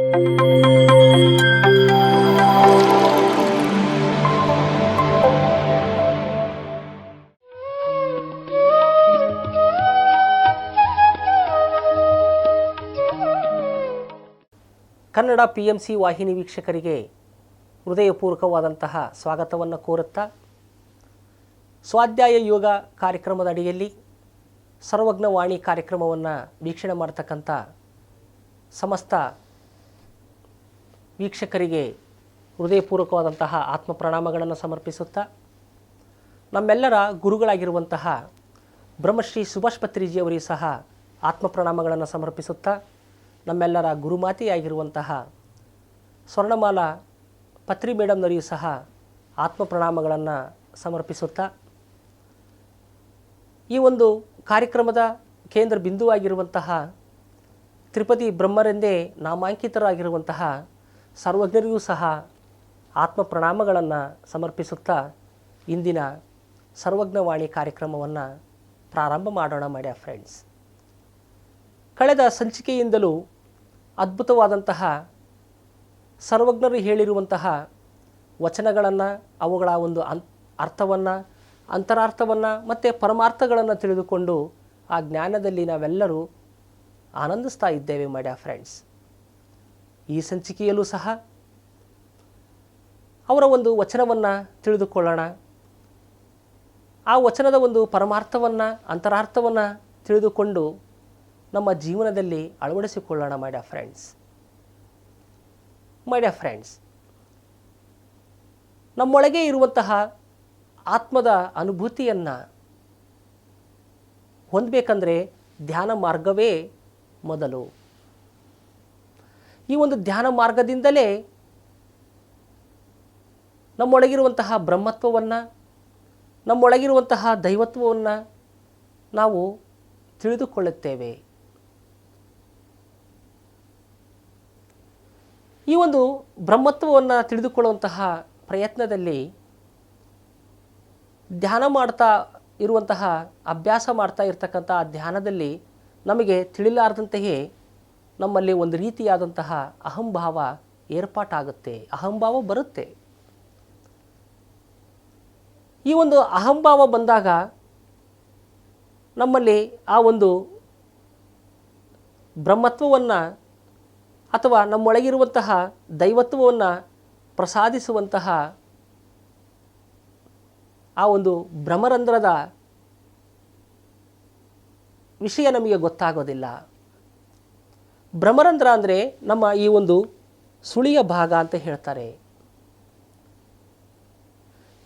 Kannada PMC ವಾಹಿನಿ ವೀಕ್ಷಕರಿಗೆ ಹೃದಯಪೂರ್ವಕವಾದಂತಹ ಸ್ವಾಗತವನ್ನು ಕೋರುತ್ತಾ, ಸ್ವಾಧ್ಯಾಯ ಯೋಗ ಕಾರ್ಯಕ್ರಮದ ಅಡಿಯಲ್ಲಿ ಸರ್ವಜ್ಞ ವಾಣಿ ಕಾರ್ಯಕ್ರಮವನ್ನು ವೀಕ್ಷಣೆ ಮಾಡ್ತಕ್ಕಂಥ ಸಮಸ್ತ ವೀಕ್ಷಕರಿಗೆ ಹೃದಯಪೂರ್ವಕವಾದಂತಹ ಆತ್ಮ ಪ್ರಣಾಮಗಳನ್ನು ಸಮರ್ಪಿಸುತ್ತಾ, ನಮ್ಮೆಲ್ಲರ ಗುರುಗಳಾಗಿರುವಂತಹ ಬ್ರಹ್ಮಶ್ರೀ ಸುಭಾಷ್ ಪತ್ರಿಜಿಯವರಿಗೆ ಸಹ ಆತ್ಮ ಪ್ರಣಾಮಗಳನ್ನು ಸಮರ್ಪಿಸುತ್ತಾ, ನಮ್ಮೆಲ್ಲರ ಗುರುಮಾತೆಯಾಗಿರುವಂತಹ ಸ್ವರ್ಣಮಾಲಾ ಪತ್ರಿ ಮೇಡಮ್ನವರಿಗೂ ಸಹ ಆತ್ಮ ಪ್ರಣಾಮಗಳನ್ನು ಸಮರ್ಪಿಸುತ್ತಾ, ಈ ಒಂದು ಕಾರ್ಯಕ್ರಮದ ಕೇಂದ್ರ ಬಿಂದುವಾಗಿರುವಂತಹ ತ್ರಿಪದಿ ಬ್ರಹ್ಮರೆಂದೇ ನಾಮಾಂಕಿತರಾಗಿರುವಂತಹ ಸರ್ವಜ್ಞರಿಗೂ ಸಹ ಆತ್ಮ ಪ್ರಣಾಮಗಳನ್ನು ಸಮರ್ಪಿಸುತ್ತಾ, ಇಂದಿನ ಸರ್ವಜ್ಞವಾಣಿ ಕಾರ್ಯಕ್ರಮವನ್ನು ಪ್ರಾರಂಭ ಮಾಡೋಣ ಮಾಡ್ಯ ಫ್ರೆಂಡ್ಸ್. ಕಳೆದ ಸಂಚಿಕೆಯಿಂದಲೂ ಅದ್ಭುತವಾದಂತಹ ಸರ್ವಜ್ಞರು ಹೇಳಿರುವಂತಹ ವಚನಗಳನ್ನು, ಅವುಗಳ ಒಂದು ಅರ್ಥವನ್ನು, ಅಂತರಾರ್ಥವನ್ನು ಮತ್ತು ಪರಮಾರ್ಥಗಳನ್ನು ತಿಳಿದುಕೊಂಡು ಆ ಜ್ಞಾನದಲ್ಲಿ ನಾವೆಲ್ಲರೂ ಆನಂದಿಸ್ತಾ ಇದ್ದೇವೆ ಮಾಡ್ಯ ಫ್ರೆಂಡ್ಸ್. ಈ ಸಂಚಿಕೆಯಲ್ಲೂ ಸಹ ಅವರ ಒಂದು ವಚನವನ್ನು ತಿಳಿದುಕೊಳ್ಳೋಣ. ಆ ವಚನದ ಒಂದು ಪರಮಾರ್ಥವನ್ನು, ಅಂತರಾರ್ಥವನ್ನು ತಿಳಿದುಕೊಂಡು ನಮ್ಮ ಜೀವನದಲ್ಲಿ ಅಳವಡಿಸಿಕೊಳ್ಳೋಣ ಮಾಡ್ಯ ಫ್ರೆಂಡ್ಸ್. ನಮ್ಮೊಳಗೆ ಇರುವಂತಹ ಆತ್ಮದ ಅನುಭೂತಿಯನ್ನು ಹೊಂದಬೇಕಂದ್ರೆ ಧ್ಯಾನ ಮಾರ್ಗವೇ ಮೊದಲು. ಈ ಒಂದು ಧ್ಯಾನ ಮಾರ್ಗದಿಂದಲೇ ನಮ್ಮೊಳಗಿರುವಂತಹ ಬ್ರಹ್ಮತ್ವವನ್ನು, ನಮ್ಮೊಳಗಿರುವಂತಹ ದೈವತ್ವವನ್ನು ನಾವು ತಿಳಿದುಕೊಳ್ಳುತ್ತೇವೆ. ಈ ಒಂದು ಬ್ರಹ್ಮತ್ವವನ್ನು ತಿಳಿದುಕೊಳ್ಳುವಂತಹ ಪ್ರಯತ್ನದಲ್ಲಿ ಧ್ಯಾನ ಮಾಡ್ತಾ ಇರುವಂತಹ, ಅಭ್ಯಾಸ ಮಾಡ್ತಾ ಇರತಕ್ಕಂಥ ಧ್ಯಾನದಲ್ಲಿ ನಮಗೆ ತಿಳಿಲಾರದಂತೆಯೇ ನಮ್ಮಲ್ಲಿ ಒಂದು ರೀತಿಯಾದಂತಹ ಅಹಂಭಾವ ಏರ್ಪಾಟಾಗುತ್ತೆ, ಅಹಂಭಾವ ಬರುತ್ತೆ. ಈ ಒಂದು ಅಹಂಭಾವ ಬಂದಾಗ ನಮ್ಮಲ್ಲಿ ಆ ಒಂದು ಬ್ರಹ್ಮತ್ವವನ್ನು ಅಥವಾ ನಮ್ಮೊಳಗಿರುವಂತಹ ದೈವತ್ವವನ್ನು ಪ್ರಸಾದಿಸುವಂತಹ ಆ ಒಂದು ಭ್ರಮರಂಧ್ರದ ವಿಷಯ ನಮಗೆ ಗೊತ್ತಾಗೋದಿಲ್ಲ. ಭ್ರಮರಂಧ್ರ ಅಂದರೆ ನಮ್ಮ ಈ ಒಂದು ಸುಳಿಯ ಭಾಗ ಅಂತ ಹೇಳ್ತಾರೆ.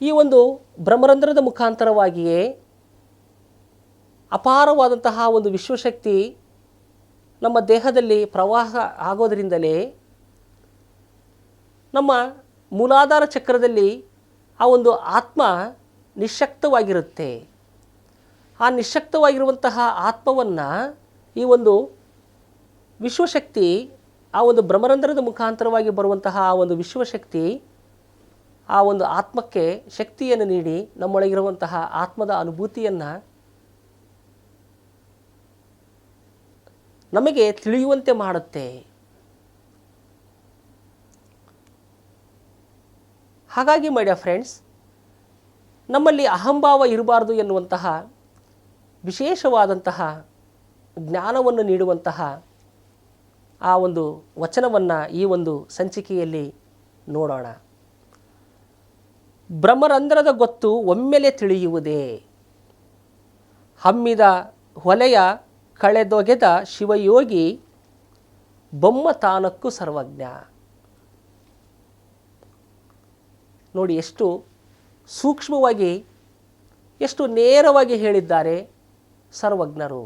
ಈ ಒಂದು ಭ್ರಮರಂಧ್ರದ ಮುಖಾಂತರವಾಗಿಯೇ ಅಪಾರವಾದಂತಹ ಒಂದು ವಿಶ್ವಶಕ್ತಿ ನಮ್ಮ ದೇಹದಲ್ಲಿ ಪ್ರವಾಹ ಆಗೋದರಿಂದಲೇ ನಮ್ಮ ಮೂಲಾಧಾರ ಚಕ್ರದಲ್ಲಿ ಆ ಒಂದು ಆತ್ಮ ನಿಶ್ಶಕ್ತವಾಗಿರುತ್ತೆ. ಆ ನಿಶ್ಶಕ್ತವಾಗಿರುವಂತಹ ಆತ್ಮವನ್ನು ಈ ಒಂದು ವಿಶ್ವಶಕ್ತಿ, ಆ ಒಂದು ಭ್ರಮರಂಧ್ರದ ಮುಖಾಂತರವಾಗಿ ಬರುವಂತಹ ಆ ಒಂದು ವಿಶ್ವಶಕ್ತಿ ಆ ಒಂದು ಆತ್ಮಕ್ಕೆ ಶಕ್ತಿಯನ್ನು ನೀಡಿ ನಮ್ಮೊಳಗಿರುವಂತಹ ಆತ್ಮದ ಅನುಭೂತಿಯನ್ನು ನಮಗೆ ತಿಳಿಯುವಂತೆ ಮಾಡುತ್ತೆ. ಹಾಗಾಗಿ ಮೈ ಫ್ರೆಂಡ್ಸ್, ನಮ್ಮಲ್ಲಿ ಅಹಂಭಾವ ಇರಬಾರ್ದು ಎನ್ನುವಂತಹ ವಿಶೇಷವಾದಂತಹ ಜ್ಞಾನವನ್ನು ನೀಡುವಂತಹ ಆ ಒಂದು ವಚನವನ್ನು ಈ ಒಂದು ಸಂಚಿಕೆಯಲ್ಲಿ ನೋಡೋಣ. ಬ್ರಹ್ಮರಂಧ್ರದ ಗೊತ್ತು ಒಮ್ಮೆಲೆ ತಿಳಿಯುವುದೇ, ಹಮ್ಮಿದ ಹೊಲೆಯ ಕಳೆದೊಗೆದ ಶಿವಯೋಗಿ ಬೊಮ್ಮ ತಾನಕ್ಕೂ ಸರ್ವಜ್ಞ. ನೋಡಿ, ಎಷ್ಟು ಸೂಕ್ಷ್ಮವಾಗಿ, ಎಷ್ಟು ನೇರವಾಗಿ ಹೇಳಿದ್ದಾರೆ ಸರ್ವಜ್ಞರು.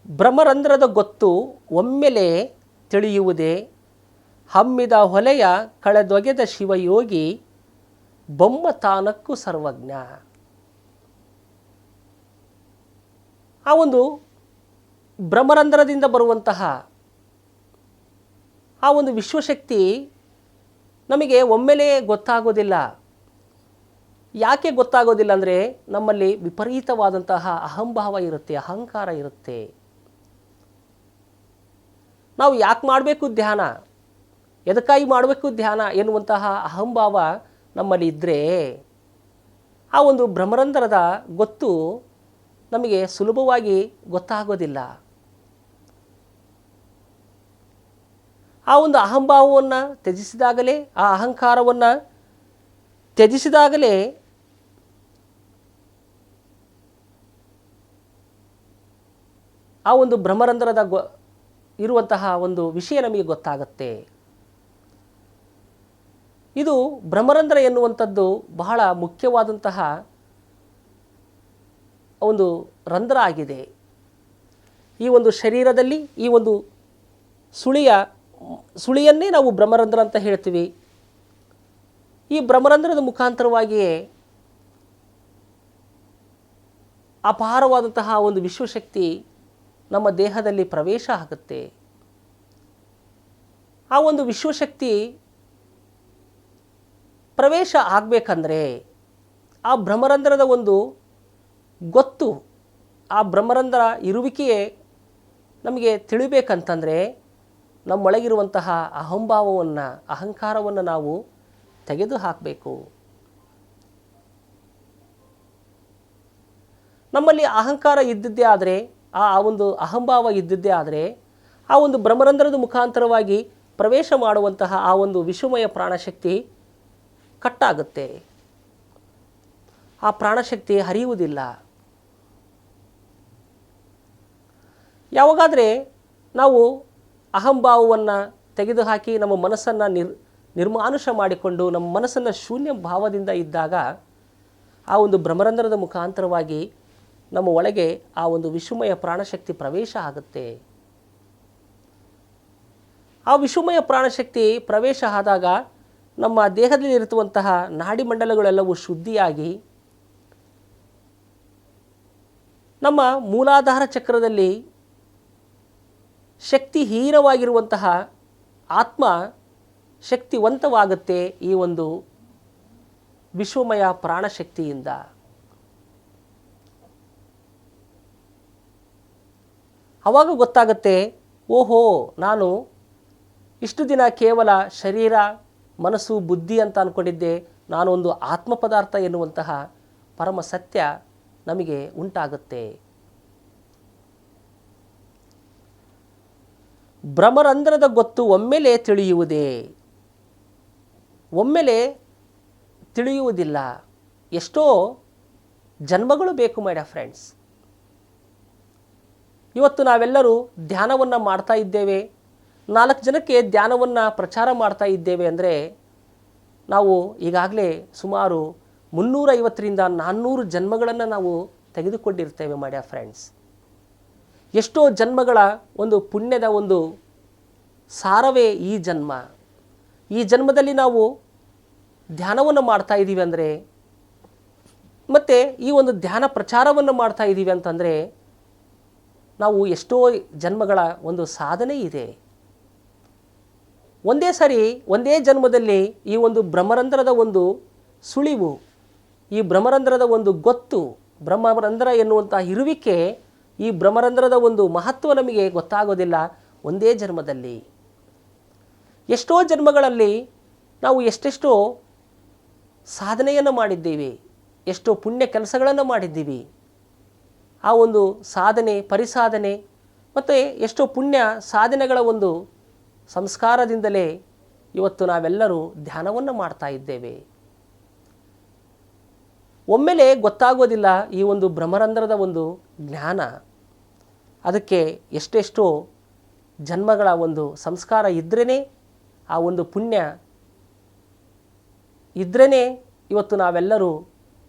ಬ್ರಹ್ಮರಂಧ್ರದ ಗೊತ್ತು ಒಮ್ಮೆಲೆ ತಿಳಿಯುವುದೇ, ಹಮ್ಮಿದ ಹೊಲೆಯ ಕಳೆದೊಗೆದ ಶಿವಯೋಗಿ ಬೊಮ್ಮ ತಾನಕ್ಕೂ ಸರ್ವಜ್ಞ. ಆ ಒಂದು ಬ್ರಹ್ಮರಂಧ್ರದಿಂದ ಬರುವಂತಹ ಆ ಒಂದು ವಿಶ್ವಶಕ್ತಿ ನಮಗೆ ಒಮ್ಮೆಲೇ ಗೊತ್ತಾಗೋದಿಲ್ಲ. ಯಾಕೆ ಗೊತ್ತಾಗೋದಿಲ್ಲ ಅಂದರೆ, ನಮ್ಮಲ್ಲಿ ವಿಪರೀತವಾದಂತಹ ಅಹಂಭಾವ ಇರುತ್ತೆ, ಅಹಂಕಾರ ಇರುತ್ತೆ. ನಾವು ಯಾಕೆ ಮಾಡಬೇಕು ಧ್ಯಾನ? ಎದಕ್ಕಾಗಿ ಮಾಡಬೇಕು ಧ್ಯಾನ ಎನ್ನುವಂತಹ ಅಹಂಭಾವ ನಮ್ಮಲ್ಲಿ ಇದ್ದರೆ ಆ ಒಂದು ಭ್ರಮರಂಧ್ರದ ಗೊತ್ತು ನಮಗೆ ಸುಲಭವಾಗಿ ಗೊತ್ತಾಗೋದಿಲ್ಲ. ಆ ಒಂದು ಅಹಂಭಾವವನ್ನು ತ್ಯಜಿಸಿದಾಗಲೇ, ಆ ಅಹಂಕಾರವನ್ನು ತ್ಯಜಿಸಿದಾಗಲೇ ಆ ಒಂದು ಭ್ರಮರಂಧ್ರದ ಇರುವಂತಹ ಒಂದು ವಿಷಯ ನಮಗೆ ಗೊತ್ತಾಗುತ್ತೆ. ಇದು ಭ್ರಮರಂಧ್ರ ಎನ್ನುವಂಥದ್ದು ಬಹಳ ಮುಖ್ಯವಾದಂತಹ ಒಂದು ರಂಧ್ರ ಆಗಿದೆ. ಈ ಒಂದು ಶರೀರದಲ್ಲಿ ಈ ಒಂದು ಸುಳಿಯನ್ನೇ ನಾವು ಭ್ರಮರಂಧ್ರ ಅಂತ ಹೇಳ್ತೀವಿ. ಈ ಭ್ರಮರಂಧ್ರದ ಮುಖಾಂತರವಾಗಿಯೇ ಅಪಾರವಾದಂತಹ ಒಂದು ವಿಶ್ವಶಕ್ತಿ ನಮ್ಮ ದೇಹದಲ್ಲಿ ಪ್ರವೇಶ ಆಗುತ್ತೆ. ಆ ಒಂದು ವಿಶ್ವಶಕ್ತಿ ಪ್ರವೇಶ ಆಗಬೇಕಂದ್ರೆ ಆ ಭ್ರಮರಂಧ್ರದ ಒಂದು ಗೊತ್ತು, ಆ ಭ್ರಮರಂಧ್ರ ಇರುವಿಕೆಯೇ ನಮಗೆ ತಿಳಿಬೇಕಂತಂದರೆ ನಮ್ಮೊಳಗಿರುವಂತಹ ಅಹಂಭಾವವನ್ನು, ಅಹಂಕಾರವನ್ನು ನಾವು ತೆಗೆದು ಹಾಕಬೇಕು. ನಮ್ಮಲ್ಲಿ ಅಹಂಕಾರ ಇದ್ದಿದ್ದೇ ಆದರೆ, ಆ ಒಂದು ಅಹಂಭಾವ ಇದ್ದಿದ್ದೇ ಆದರೆ ಆ ಒಂದು ಭ್ರಮರಂಧ್ರದ ಮುಖಾಂತರವಾಗಿ ಪ್ರವೇಶ ಮಾಡುವಂತಹ ಆ ಒಂದು ವಿಶ್ವಮಯ ಪ್ರಾಣಶಕ್ತಿ ಕಟ್ಟಾಗುತ್ತೆ. ಆ ಪ್ರಾಣಶಕ್ತಿ ಹರಿಯುವುದಿಲ್ಲ. ಯಾವಾಗಾದರೆ ನಾವು ಅಹಂಭಾವವನ್ನು ತೆಗೆದುಹಾಕಿ ನಮ್ಮ ಮನಸ್ಸನ್ನು ನಿರ್ಮಾನುಷ ಮಾಡಿಕೊಂಡು ನಮ್ಮ ಮನಸ್ಸನ್ನು ಶೂನ್ಯ ಭಾವದಿಂದ ಇದ್ದಾಗ ಆ ಒಂದು ಭ್ರಮರಂಧ್ರದ ಮುಖಾಂತರವಾಗಿ ನಮ್ಮ ಒಳಗೆ ಆ ಒಂದು ವಿಶ್ವಮಯ ಪ್ರಾಣಶಕ್ತಿ ಪ್ರವೇಶ ಆಗುತ್ತೆ. ಆ ವಿಶ್ವಮಯ ಪ್ರಾಣಶಕ್ತಿ ಪ್ರವೇಶ ಆದಾಗ ನಮ್ಮ ದೇಹದಲ್ಲಿ ಇರುವಂತಹ ನಾಡಿಮಂಡಲಗಳೆಲ್ಲವೂ ಶುದ್ಧಿಯಾಗಿ ನಮ್ಮ ಮೂಲಾಧಾರ ಚಕ್ರದಲ್ಲಿ ಶಕ್ತಿಹೀನವಾಗಿರುವಂತಹ ಆತ್ಮ ಶಕ್ತಿವಂತವಾಗುತ್ತೆ ಈ ಒಂದು ವಿಶ್ವಮಯ ಪ್ರಾಣಶಕ್ತಿಯಿಂದ. ಆವಾಗ ಗೊತ್ತಾಗುತ್ತೆ, ಓಹೋ, ನಾನು ಇಷ್ಟು ದಿನ ಕೇವಲ ಶರೀರ, ಮನಸ್ಸು, ಬುದ್ಧಿ ಅಂತ ಅಂದ್ಕೊಂಡಿದ್ದೆ, ನಾನು ಒಂದು ಆತ್ಮ ಪದಾರ್ಥ ಎನ್ನುವಂತಹ ಪರಮ ಸತ್ಯ ನಮಗೆ ಉಂಟಾಗುತ್ತೆ. ಭ್ರಮರಂಧ್ರದ ಗೊತ್ತು ಒಮ್ಮೆಲೆ ತಿಳಿಯುವುದೇ, ಒಮ್ಮೆಲೆ ತಿಳಿಯುವುದಿಲ್ಲ. ಎಷ್ಟೋ ಜನ್ಮಗಳು ಬೇಕು ಮೈ ಡಿಯರ್ ಫ್ರೆಂಡ್ಸ್. ಇವತ್ತು ನಾವೆಲ್ಲರೂ ಧ್ಯಾನವನ್ನು ಮಾಡ್ತಾ ಇದ್ದೇವೆ, 4 ಜನಕ್ಕೆ ಧ್ಯಾನವನ್ನು ಪ್ರಚಾರ ಮಾಡ್ತಾ ಇದ್ದೇವೆ ಅಂದರೆ ನಾವು ಈಗಾಗಲೇ ಸುಮಾರು 350ರಿಂದ 400 ಜನ್ಮಗಳನ್ನು ನಾವು ತೆಗೆದುಕೊಂಡಿರ್ತೇವೆ ಮೈ ಡಿಯರ್ ಫ್ರೆಂಡ್ಸ್. ಎಷ್ಟೋ ಜನ್ಮಗಳ ಒಂದು ಪುಣ್ಯದ ಒಂದು ಸಾರವೇ ಈ ಜನ್ಮ. ಈ ಜನ್ಮದಲ್ಲಿ ನಾವು ಧ್ಯಾನವನ್ನು ಮಾಡ್ತಾ ಇದ್ದೀವಿ ಅಂದರೆ, ಮತ್ತು ಈ ಒಂದು ಧ್ಯಾನ ಪ್ರಚಾರವನ್ನು ಮಾಡ್ತಾ ಇದ್ದೀವಿ ಅಂತಂದರೆ ನಾವು ಎಷ್ಟೋ ಜನ್ಮಗಳ ಒಂದು ಸಾಧನೆ ಇದೆ. ಒಂದೇ ಸರಿ ಒಂದೇ ಜನ್ಮದಲ್ಲಿ ಈ ಒಂದು ಭ್ರಮರಂಧ್ರದ ಒಂದು ಸುಳಿವು, ಈ ಭ್ರಮರಂಧ್ರದ ಒಂದು ಗೊತ್ತು, ಭ್ರಮರಂಧ್ರ ಎನ್ನುವಂಥ ಇರುವಿಕೆ, ಈ ಭ್ರಮರಂಧ್ರದ ಒಂದು ಮಹತ್ವ ನಮಗೆ ಗೊತ್ತಾಗೋದಿಲ್ಲ ಒಂದೇ ಜನ್ಮದಲ್ಲಿ. ಎಷ್ಟೋ ಜನ್ಮಗಳಲ್ಲಿ ನಾವು ಎಷ್ಟೆಷ್ಟೋ ಸಾಧನೆಯನ್ನು ಮಾಡಿದ್ದೀವಿ, ಎಷ್ಟೋ ಪುಣ್ಯ ಕೆಲಸಗಳನ್ನು ಮಾಡಿದ್ದೀವಿ. ಆ ಒಂದು ಸಾಧನೆ, ಪರಿಸಾಧನೆ ಮತ್ತು ಎಷ್ಟೋ ಪುಣ್ಯ ಸಾಧನೆಗಳ ಒಂದು ಸಂಸ್ಕಾರದಿಂದಲೇ ಇವತ್ತು ನಾವೆಲ್ಲರೂ ಧ್ಯಾನವನ್ನು ಮಾಡ್ತಾ ಇದ್ದೇವೆ. ಒಮ್ಮೆಲೆ ಗೊತ್ತಾಗೋದಿಲ್ಲ ಈ ಒಂದು ಭ್ರಮರಂಧ್ರದ ಒಂದು ಜ್ಞಾನ. ಅದಕ್ಕೆ ಎಷ್ಟೆಷ್ಟೋ ಜನ್ಮಗಳ ಒಂದು ಸಂಸ್ಕಾರ ಇದ್ರೇ, ಆ ಒಂದು ಪುಣ್ಯ ಇದ್ರೇ ಇವತ್ತು ನಾವೆಲ್ಲರೂ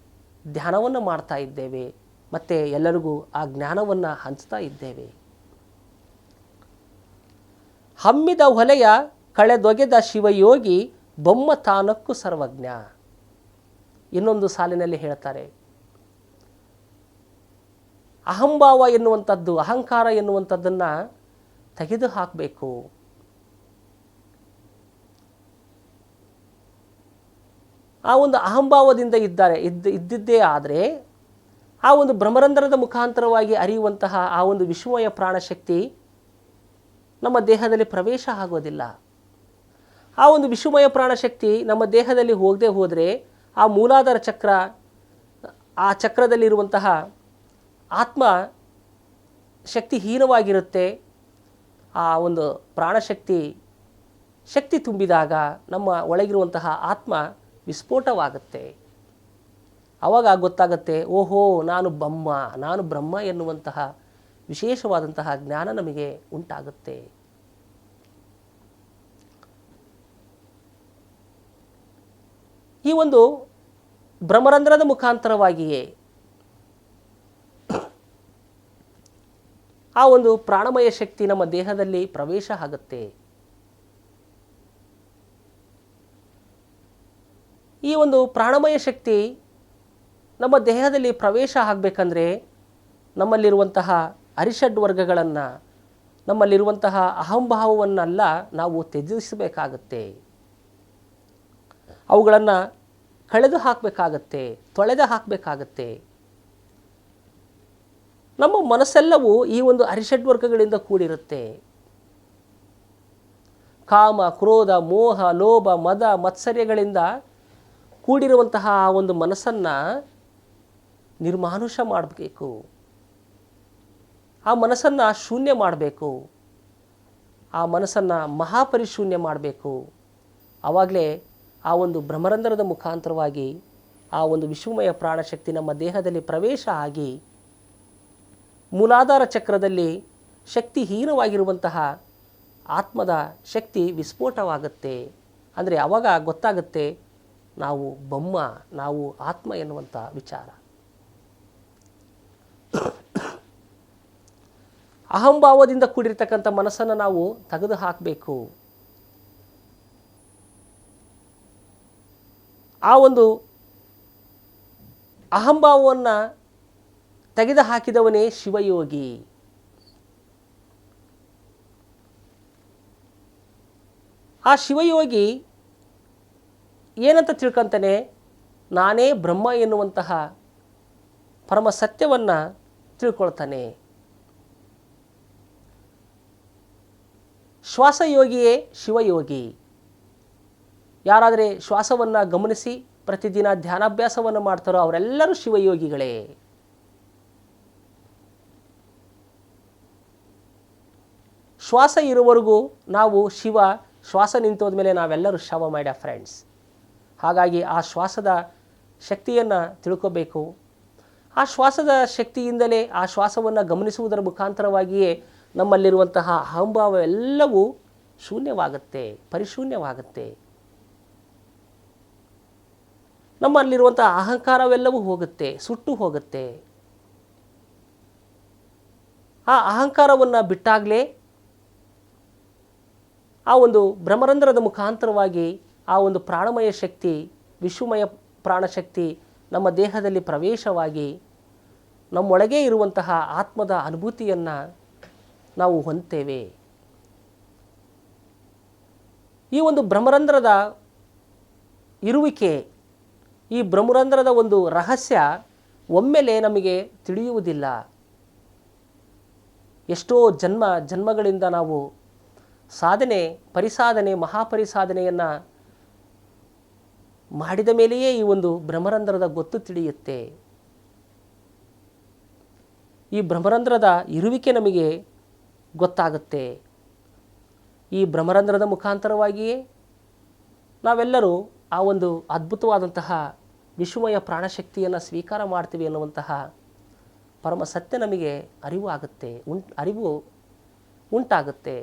ಧ್ಯಾನವನ್ನು ಮಾಡ್ತಾ ಇದ್ದೇವೆ ಮತ್ತು ಎಲ್ಲರಿಗೂ ಆ ಜ್ಞಾನವನ್ನು ಹಂಚ್ತಾ ಇದ್ದೇವೆ. ಹಮ್ಮಿದ ಹೊಲೆಯ ಕಳೆದೊಗೆದ ಶಿವಯೋಗಿ ಬೊಮ್ಮ ತಾನಕ್ಕು ಸರ್ವಜ್ಞ. ಇನ್ನೊಂದು ಸಾಲಿನಲ್ಲಿ ಹೇಳ್ತಾರೆ, ಅಹಂಭಾವ ಎನ್ನುವಂಥದ್ದು, ಅಹಂಕಾರ ಎನ್ನುವಂಥದ್ದನ್ನು ತೆಗೆದು ಹಾಕಬೇಕು. ಆ ಒಂದು ಅಹಂಭಾವದಿಂದ ಇದ್ದಿದ್ದೇ ಆದರೆ ಆ ಒಂದು ಭ್ರಮರಂಧ್ರದ ಮುಖಾಂತರವಾಗಿ ಅರಿಯುವಂತಹ ಆ ಒಂದು ವಿಶ್ವಮಯ ಪ್ರಾಣಶಕ್ತಿ ನಮ್ಮ ದೇಹದಲ್ಲಿ ಪ್ರವೇಶ ಆಗೋದಿಲ್ಲ. ಆ ಒಂದು ವಿಶ್ವಮಯ ಪ್ರಾಣಶಕ್ತಿ ನಮ್ಮ ದೇಹದಲ್ಲಿ ಹೋಗದೆ ಹೋದರೆ ಆ ಮೂಲಾಧಾರ ಚಕ್ರ, ಆ ಚಕ್ರದಲ್ಲಿರುವಂತಹ ಆತ್ಮ ಶಕ್ತಿಹೀನವಾಗಿರುತ್ತೆ. ಆ ಒಂದು ಪ್ರಾಣಶಕ್ತಿ ಶಕ್ತಿ ತುಂಬಿದಾಗ ನಮ್ಮ ಒಳಗಿರುವಂತಹ ಆತ್ಮ ವಿಸ್ಫೋಟವಾಗುತ್ತೆ. ಆವಾಗ ಗೊತ್ತಾಗುತ್ತೆ, ಓಹೋ ನಾನು ಬ್ರಹ್ಮ ಎನ್ನುವಂತಹ ವಿಶೇಷವಾದಂತಹ ಜ್ಞಾನ ನಮಗೆ ಉಂಟಾಗುತ್ತೆ. ಈ ಒಂದು ಬ್ರಹ್ಮರಂಧ್ರದ ಮುಖಾಂತರವಾಗಿಯೇ ಆ ಒಂದು ಪ್ರಾಣಮಯ ಶಕ್ತಿ ನಮ್ಮ ದೇಹದಲ್ಲಿ ಪ್ರವೇಶ ಆಗುತ್ತೆ. ಈ ಒಂದು ಪ್ರಾಣಮಯ ಶಕ್ತಿ ನಮ್ಮ ದೇಹದಲ್ಲಿ ಪ್ರವೇಶ ಆಗಬೇಕಂದ್ರೆ ನಮ್ಮಲ್ಲಿರುವಂತಹ ಅರಿಷಡ್ ವರ್ಗಗಳನ್ನು, ನಮ್ಮಲ್ಲಿರುವಂತಹ ಅಹಂಭಾವವನ್ನೆಲ್ಲ ನಾವು ತ್ಯಜಿಸಬೇಕಾಗತ್ತೆ. ಅವುಗಳನ್ನು ಕಳೆದು ಹಾಕಬೇಕಾಗತ್ತೆ, ತೊಳೆದು ಹಾಕಬೇಕಾಗತ್ತೆ. ನಮ್ಮ ಮನಸ್ಸೆಲ್ಲವೂ ಈ ಒಂದು ಅರಿಷಡ್ ವರ್ಗಗಳಿಂದ ಕೂಡಿರುತ್ತೆ. ಕಾಮ, ಕ್ರೋಧ, ಮೋಹ, ಲೋಭ, ಮದ, ಮತ್ಸರ್ಯಗಳಿಂದ ಕೂಡಿರುವಂತಹ ಆ ಒಂದು ಮನಸ್ಸನ್ನು ನಿರ್ಮಾನುಷ ಮಾಡಬೇಕು. ಆ ಮನಸ್ಸನ್ನು ಶೂನ್ಯ ಮಾಡಬೇಕು. ಆ ಮನಸ್ಸನ್ನು ಮಹಾಪರಿಶೂನ್ಯ ಮಾಡಬೇಕು. ಆವಾಗಲೇ ಆ ಒಂದು ಬ್ರಹ್ಮರಂಧ್ರದ ಮುಖಾಂತರವಾಗಿ ಆ ಒಂದು ವಿಶ್ವಮಯ ಪ್ರಾಣಶಕ್ತಿ ನಮ್ಮ ದೇಹದಲ್ಲಿ ಪ್ರವೇಶ ಆಗಿ ಮೂಲಾಧಾರ ಚಕ್ರದಲ್ಲಿ ಶಕ್ತಿಹೀನವಾಗಿರುವಂತಹ ಆತ್ಮದ ಶಕ್ತಿ ವಿಸ್ಫೋಟವಾಗುತ್ತೆ. ಅಂದರೆ ಆವಾಗ ಗೊತ್ತಾಗುತ್ತೆ ನಾವು ಬ್ರಹ್ಮ, ನಾವು ಆತ್ಮ ಎನ್ನುವಂಥ ವಿಚಾರ. ಅಹಂಭಾವದಿಂದ ಕೂಡಿರ್ತಕ್ಕಂಥ ಮನಸ್ಸನ್ನು ನಾವು ತೆಗೆದು ಹಾಕಬೇಕು. ಆ ಒಂದು ಅಹಂಭಾವವನ್ನು ತೆಗೆದು ಹಾಕಿದವನೇ ಶಿವಯೋಗಿ. ಆ ಶಿವಯೋಗಿ ಏನಂತ ತಿಳ್ಕೊಂತಾನೆ, ನಾನೇ ಬ್ರಹ್ಮ ಎನ್ನುವಂತಹ ಪರಮ ಸತ್ಯವನ್ನು ತಿಳ್ಕೊಳ್ತಾನೆ. ಶ್ವಾಸಯೋಗಿಯೇ ಶಿವಯೋಗಿ. ಯಾರಾದರೆ ಶ್ವಾಸವನ್ನು ಗಮನಿಸಿ ಪ್ರತಿದಿನ ಧ್ಯಾನಾಭ್ಯಾಸವನ್ನು ಮಾಡ್ತಾರೋ ಅವರೆಲ್ಲರೂ ಶಿವಯೋಗಿಗಳೇ. ಶ್ವಾಸ ಇರುವವರೆಗೂ ನಾವು ಶಿವ, ಶ್ವಾಸ ನಿಂತೋದ ಮೇಲೆ ನಾವೆಲ್ಲರೂ ಶವ, ಮೈ ಡಿಯರ್ ಫ್ರೆಂಡ್ಸ್. ಹಾಗಾಗಿ ಆ ಶ್ವಾಸದ ಶಕ್ತಿಯನ್ನು ತಿಳ್ಕೋಬೇಕು. ಆ ಶ್ವಾಸದ ಶಕ್ತಿಯಿಂದಲೇ ಆ ಶ್ವಾಸವನ್ನು ಗಮನಿಸುವುದರ ಮುಖಾಂತರವಾಗಿಯೇ ನಮ್ಮಲ್ಲಿರುವಂತಹ ಅಹಂಭಾವ ಎಲ್ಲವೂ ಶೂನ್ಯವಾಗುತ್ತೆ, ಪರಿಶೂನ್ಯವಾಗುತ್ತೆ. ನಮ್ಮಲ್ಲಿರುವಂತಹ ಅಹಂಕಾರವೆಲ್ಲವೂ ಹೋಗುತ್ತೆ, ಸುಟ್ಟು ಹೋಗುತ್ತೆ. ಆ ಅಹಂಕಾರವನ್ನು ಬಿಟ್ಟಾಗಲೇ ಆ ಒಂದು ಬ್ರಹ್ಮರಂಧ್ರದ ಮುಖಾಂತರವಾಗಿ ಆ ಒಂದು ಪ್ರಾಣಮಯ ಶಕ್ತಿ, ವಿಶ್ವಮಯ ಪ್ರಾಣಶಕ್ತಿ ನಮ್ಮ ದೇಹದಲ್ಲಿ ಪ್ರವೇಶವಾಗಿ ನಮ್ಮೊಳಗೇ ಇರುವಂತಹ ಆತ್ಮದ ಅನುಭೂತಿಯನ್ನು ನಾವು ಹೊಂದ್ತೇವೆ. ಈ ಒಂದು ಬ್ರಹ್ಮರಂಧ್ರದ ಇರುವಿಕೆ, ಈ ಬ್ರಹ್ಮರಂಧ್ರದ ಒಂದು ರಹಸ್ಯ ಒಮ್ಮೆಲೆ ನಮಗೆ ತಿಳಿಯುವುದಿಲ್ಲ. ಎಷ್ಟೋ ಜನ್ಮಗಳಿಂದ ನಾವು ಸಾಧನೆ, ಪರಿಸಾಧನೆ, ಮಹಾಪರಿಸಾಧನೆಯನ್ನು ಮಾಡಿದ ಮೇಲೆಯೇ ಈ ಒಂದು ಬ್ರಹ್ಮರಂಧ್ರದ ಗೊತ್ತು ತಿಳಿಯುತ್ತೆ. ಈ ಬ್ರಹ್ಮರಂಧ್ರದ ಇರುವಿಕೆ ನಮಗೆ ಗೊತ್ತಾಗುತ್ತೆ. ಈ ಬ್ರಹ್ಮರಂಧ್ರದ ಮುಖಾಂತರವಾಗಿಯೇ ನಾವೆಲ್ಲರೂ ಆ ಒಂದು ಅದ್ಭುತವಾದಂತಹ ವಿಶ್ವಮಯ ಪ್ರಾಣಶಕ್ತಿಯನ್ನು ಸ್ವೀಕಾರ ಮಾಡ್ತೀವಿ ಅನ್ನುವಂತಹ ಪರಮ ಸತ್ಯ ನಮಗೆ ಅರಿವು ಉಂಟಾಗುತ್ತೆ.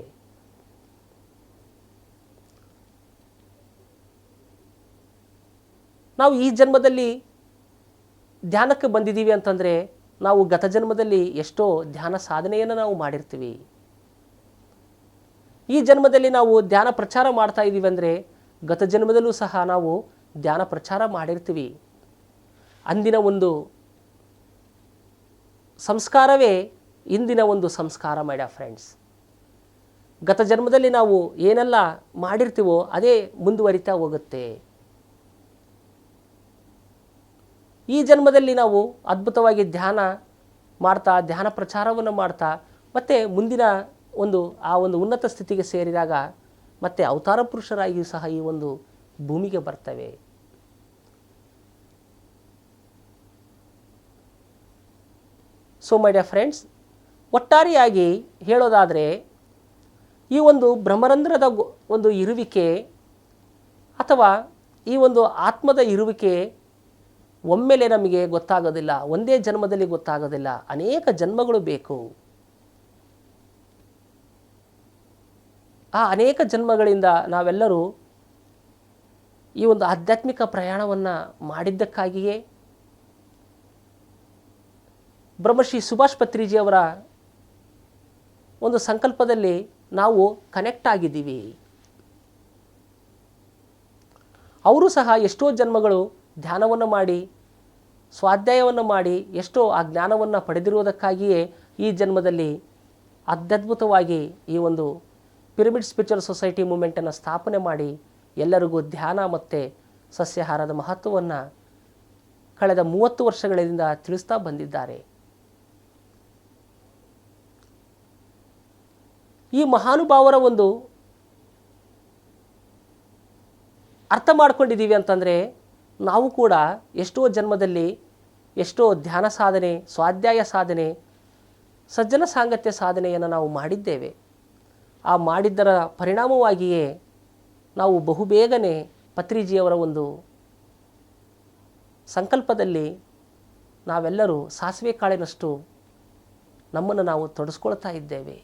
ನಾವು ಈ ಜನ್ಮದಲ್ಲಿ ಧ್ಯಾನಕ್ಕೆ ಬಂದಿದ್ದೀವಿ ಅಂತಂದರೆ ನಾವು ಗತ ಜನ್ಮದಲ್ಲಿ ಎಷ್ಟೋ ಧ್ಯಾನ ಸಾಧನೆಯನ್ನು ನಾವು ಮಾಡಿರ್ತೀವಿ. ಈ ಜನ್ಮದಲ್ಲಿ ನಾವು ಧ್ಯಾನ ಪ್ರಚಾರ ಮಾಡ್ತಾ ಇದ್ದೀವಿ ಅಂದರೆ ಗತ ಜನ್ಮದಲ್ಲೂ ಸಹ ನಾವು ಧ್ಯಾನ ಪ್ರಚಾರ ಮಾಡಿರ್ತೀವಿ. ಅಂದಿನ ಒಂದು ಸಂಸ್ಕಾರವೇ ಇಂದಿನ ಒಂದು ಸಂಸ್ಕಾರ, ಮೈ ಡಿಯರ್ ಫ್ರೆಂಡ್ಸ್. ಗತ ಜನ್ಮದಲ್ಲಿ ನಾವು ಏನೆಲ್ಲ ಮಾಡಿರ್ತೀವೋ ಅದೇ ಮುಂದುವರಿತಾ ಹೋಗುತ್ತೆ. ಈ ಜನ್ಮದಲ್ಲಿ ನಾವು ಅದ್ಭುತವಾಗಿ ಧ್ಯಾನ ಮಾಡ್ತಾ, ಧ್ಯಾನ ಪ್ರಚಾರವನ್ನು ಮಾಡ್ತಾ, ಮತ್ತು ಮುಂದಿನ ಆ ಒಂದು ಉನ್ನತ ಸ್ಥಿತಿಗೆ ಸೇರಿದಾಗ ಮತ್ತು ಅವತಾರ ಪುರುಷರಾಗಿಯೂ ಸಹ ಈ ಒಂದು ಭೂಮಿಗೆ ಬರ್ತವೆ. ಸೊ ಮೈ ಡಿಯರ್ ಫ್ರೆಂಡ್ಸ್, ಒಟ್ಟಾರೆಯಾಗಿ ಹೇಳೋದಾದರೆ ಈ ಒಂದು ಬ್ರಹ್ಮರಂಧ್ರದ ಒಂದು ಇರುವಿಕೆ ಅಥವಾ ಈ ಒಂದು ಆತ್ಮದ ಇರುವಿಕೆ ಒಮ್ಮೆಲೆ ನಮಗೆ ಗೊತ್ತಾಗೋದಿಲ್ಲ, ಒಂದೇ ಜನ್ಮದಲ್ಲಿ ಗೊತ್ತಾಗೋದಿಲ್ಲ, ಅನೇಕ ಜನ್ಮಗಳು ಬೇಕು. ಆ ಅನೇಕ ಜನ್ಮಗಳಿಂದ ನಾವೆಲ್ಲರೂ ಈ ಒಂದು ಆಧ್ಯಾತ್ಮಿಕ ಪ್ರಯಾಣವನ್ನು ಮಾಡಿದ್ದಕ್ಕಾಗಿಯೇ ಬ್ರಹ್ಮಶ್ರೀ ಸುಭಾಷ್ ಪತ್ರಿಜಿಯವರ ಒಂದು ಸಂಕಲ್ಪದಲ್ಲಿ ನಾವು ಕನೆಕ್ಟ್ ಆಗಿದ್ದೀವಿ. ಅವರು ಸಹ ಎಷ್ಟೋ ಜನ್ಮಗಳು ಧ್ಯಾನವನ್ನು ಮಾಡಿ ಸ್ವಾಧ್ಯಾಯವನ್ನು ಮಾಡಿ ಎಷ್ಟೋ ಆ ಜ್ಞಾನವನ್ನು ಪಡೆದಿರುವುದಕ್ಕಾಗಿಯೇ ಈ ಜನ್ಮದಲ್ಲಿ ಅತ್ಯದ್ಭುತವಾಗಿ ಈ ಒಂದು ಪಿರಮಿಡ್ ಸ್ಪಿರಿಚುವಲ್ ಸೊಸೈಟಿ ಮೂಮೆಂಟನ್ನು ಸ್ಥಾಪನೆ ಮಾಡಿ ಎಲ್ಲರಿಗೂ ಧ್ಯಾನ ಮತ್ತು ಸಸ್ಯಾಹಾರದ ಮಹತ್ವವನ್ನು ಕಳೆದ 30 ವರ್ಷಗಳಿಂದ ತಿಳಿಸ್ತಾ ಬಂದಿದ್ದಾರೆ. ಈ ಮಹಾನುಭಾವರ ಒಂದು ಅರ್ಥ ಮಾಡ್ಕೊಂಡಿದ್ದೀವಿ ಅಂತಂದರೆ ನಾವು ಕೂಡ ಎಷ್ಟೋ ಜನ್ಮದಲ್ಲಿ ಎಷ್ಟೋ ಧ್ಯಾನ ಸಾಧನೆ, ಸ್ವಾಧ್ಯಾಯ ಸಾಧನೆ, ಸಜ್ಜನ ಸಾಂಗತ್ಯ ಸಾಧನೆಯನ್ನು ನಾವು ಮಾಡಿದ್ದೇವೆ. ಆ ಮಾಡಿದ್ದರ ಪರಿಣಾಮವಾಗಿಯೇ ನಾವು ಬಹುಬೇಗನೆ ಪತ್ರಿಜಿಯವರ ಒಂದು ಸಂಕಲ್ಪದಲ್ಲಿ ನಾವೆಲ್ಲರೂ ಸಾಸಿವೆ ಕಾಳಿನಷ್ಟು ನಮ್ಮನ್ನು ನಾವು ತೊಡಸ್ಕೊಳ್ತಾ ಇದ್ದೇವೆ.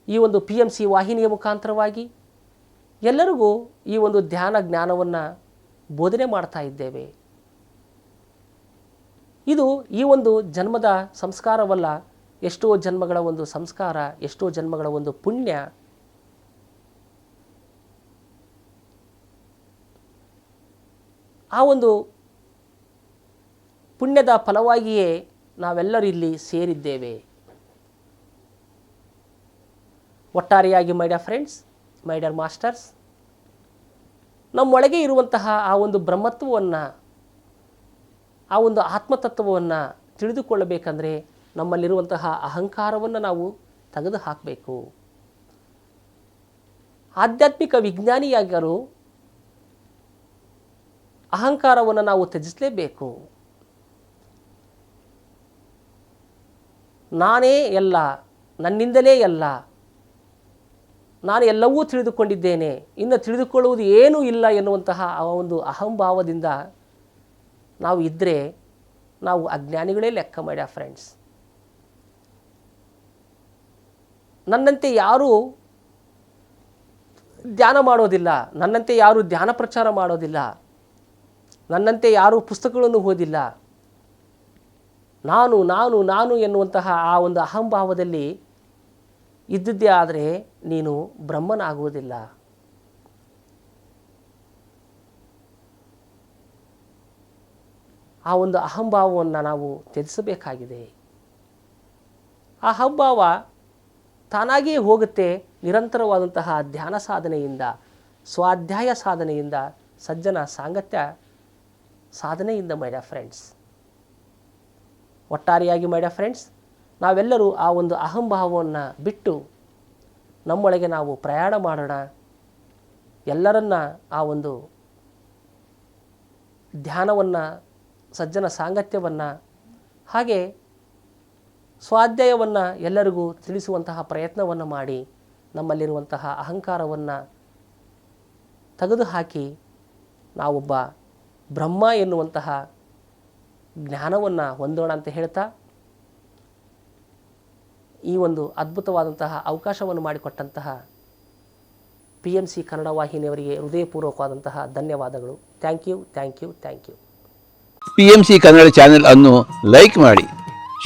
ಈ ಒಂದು PMC ವಾಹಿನಿಯ ಮುಖಾಂತರವಾಗಿ ಎಲ್ಲರಿಗೂ ಈ ಒಂದು ಧ್ಯಾನ ಜ್ಞಾನವನ್ನು ಬೋಧನೆ ಮಾಡ್ತಾ ಇದ್ದೇವೆ. ಇದು ಈ ಒಂದು ಜನ್ಮದ ಸಂಸ್ಕಾರವಲ್ಲ, ಎಷ್ಟೋ ಜನ್ಮಗಳ ಒಂದು ಸಂಸ್ಕಾರ, ಎಷ್ಟೋ ಜನ್ಮಗಳ ಒಂದು ಪುಣ್ಯ. ಆ ಒಂದು ಪುಣ್ಯದ ಫಲವಾಗಿಯೇ ನಾವೆಲ್ಲರೂ ಇಲ್ಲಿ ಸೇರಿದ್ದೇವೆ. ಒಟ್ಟಾರೆಯಾಗಿ my dear friends, my dear masters, ನಮ್ಮೊಳಗೆ ಇರುವಂತಹ ಆ ಒಂದು ಬ್ರಹ್ಮತ್ವವನ್ನು, ಆ ಒಂದು ಆತ್ಮತತ್ವವನ್ನು ತಿಳಿದುಕೊಳ್ಳಬೇಕಂದ್ರೆ ನಮ್ಮಲ್ಲಿರುವಂತಹ ಅಹಂಕಾರವನ್ನು ನಾವು ತೆಗೆದು ಹಾಕಬೇಕು. ಆಧ್ಯಾತ್ಮಿಕ ವಿಜ್ಞಾನಿಯಾಗಲು ಅಹಂಕಾರವನ್ನು ನಾವು ತ್ಯಜಿಸಲೇಬೇಕು. ನಾನೇ ಎಲ್ಲ, ನನ್ನಿಂದಲೇ ಎಲ್ಲ, ನಾನು ಎಲ್ಲವೂ ತಿಳಿದುಕೊಂಡಿದ್ದೇನೆ, ಇನ್ನು ತಿಳಿದುಕೊಳ್ಳುವುದು ಏನೂ ಇಲ್ಲ ಎನ್ನುವಂತಹ ಆ ಒಂದು ಅಹಂಭಾವದಿಂದ ನಾವು ಇದ್ದರೆ ನಾವು ಅಜ್ಞಾನಿಗಳೇ ಲೆಕ್ಕ. ಮೈ ಡಿಯರ್ ಫ್ರೆಂಡ್ಸ್, ನನ್ನಂತೆ ಯಾರೂ ಧ್ಯಾನ ಮಾಡೋದಿಲ್ಲ, ನನ್ನಂತೆ ಯಾರೂ ಧ್ಯಾನ ಪ್ರಚಾರ ಮಾಡೋದಿಲ್ಲ, ನನ್ನಂತೆ ಯಾರೂ ಪುಸ್ತಕಗಳನ್ನು ಓದಿಲ್ಲ, ನಾನು ನಾನು ನಾನು ಎನ್ನುವಂತಹ ಆ ಒಂದು ಅಹಂಭಾವದಲ್ಲಿ ಇದ್ದಿದ್ದೇ ಆದರೆ ನೀನು ಬ್ರಹ್ಮನಾಗುವುದಿಲ್ಲ. ಆ ಒಂದು ಅಹಂಭಾವವನ್ನು ನಾವು ತ್ಯಜಿಸಬೇಕಾಗಿದೆ. ಆ ಅಹಂಭಾವ ತಾನಾಗಿಯೇ ಹೋಗುತ್ತೆ ನಿರಂತರವಾದಂತಹ ಧ್ಯಾನ ಸಾಧನೆಯಿಂದ, ಸ್ವಾಧ್ಯಾಯ ಸಾಧನೆಯಿಂದ, ಸಜ್ಜನ ಸಾಂಗತ್ಯ ಸಾಧನೆಯಿಂದ. ಮೈ ಡಿಯರ್ ಫ್ರೆಂಡ್ಸ್, ಒಟ್ಟಾರೆಯಾಗಿ ಮೈ ಡಿಯರ್ ಫ್ರೆಂಡ್ಸ್, ನಾವೆಲ್ಲರೂ ಆ ಒಂದು ಅಹಂಭಾವವನ್ನು ಬಿಟ್ಟು ನಮ್ಮೊಳಗೆ ನಾವು ಪ್ರಯಾಣ ಮಾಡೋಣ. ಎಲ್ಲರನ್ನ ಆ ಒಂದು ಧ್ಯಾನವನ್ನು, ಸಜ್ಜನ ಸಾಂಗತ್ಯವನ್ನು, ಹಾಗೆ ಸ್ವಾಧ್ಯಾಯವನ್ನು ಎಲ್ಲರಿಗೂ ತಿಳಿಸುವಂತಹ ಪ್ರಯತ್ನವನ್ನು ಮಾಡಿ ನಮ್ಮಲ್ಲಿರುವಂತಹ ಅಹಂಕಾರವನ್ನು ತೆಗೆದುಹಾಕಿ ನಾವೊಬ್ಬ ಬ್ರಹ್ಮ ಎನ್ನುವಂತಹ ಜ್ಞಾನವನ್ನು ಹೊಂದೋಣ ಅಂತ ಹೇಳ್ತಾ, ಈ ಒಂದು ಅದ್ಭುತವಾದಂತಹ ಅವಕಾಶವನ್ನು ಮಾಡಿಕೊಟ್ಟಂತಹ PMC ಕನ್ನಡ ವಾಹಿನಿಯವರಿಗೆ ಹೃದಯಪೂರ್ವಕವಾದಂತಹ ಧನ್ಯವಾದಗಳು. Thank you, thank you, thank you. PMC Kannada channel ಅನ್ನು ಲೈಕ್ ಮಾಡಿ,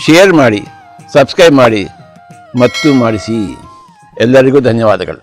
ಶೇರ್ ಮಾಡಿ, ಸಬ್ಸ್ಕ್ರೈಬ್ ಮಾಡಿ ಮತ್ತು ಮಾಡಿಸಿ. ಎಲ್ಲರಿಗೂ ಧನ್ಯವಾದಗಳು.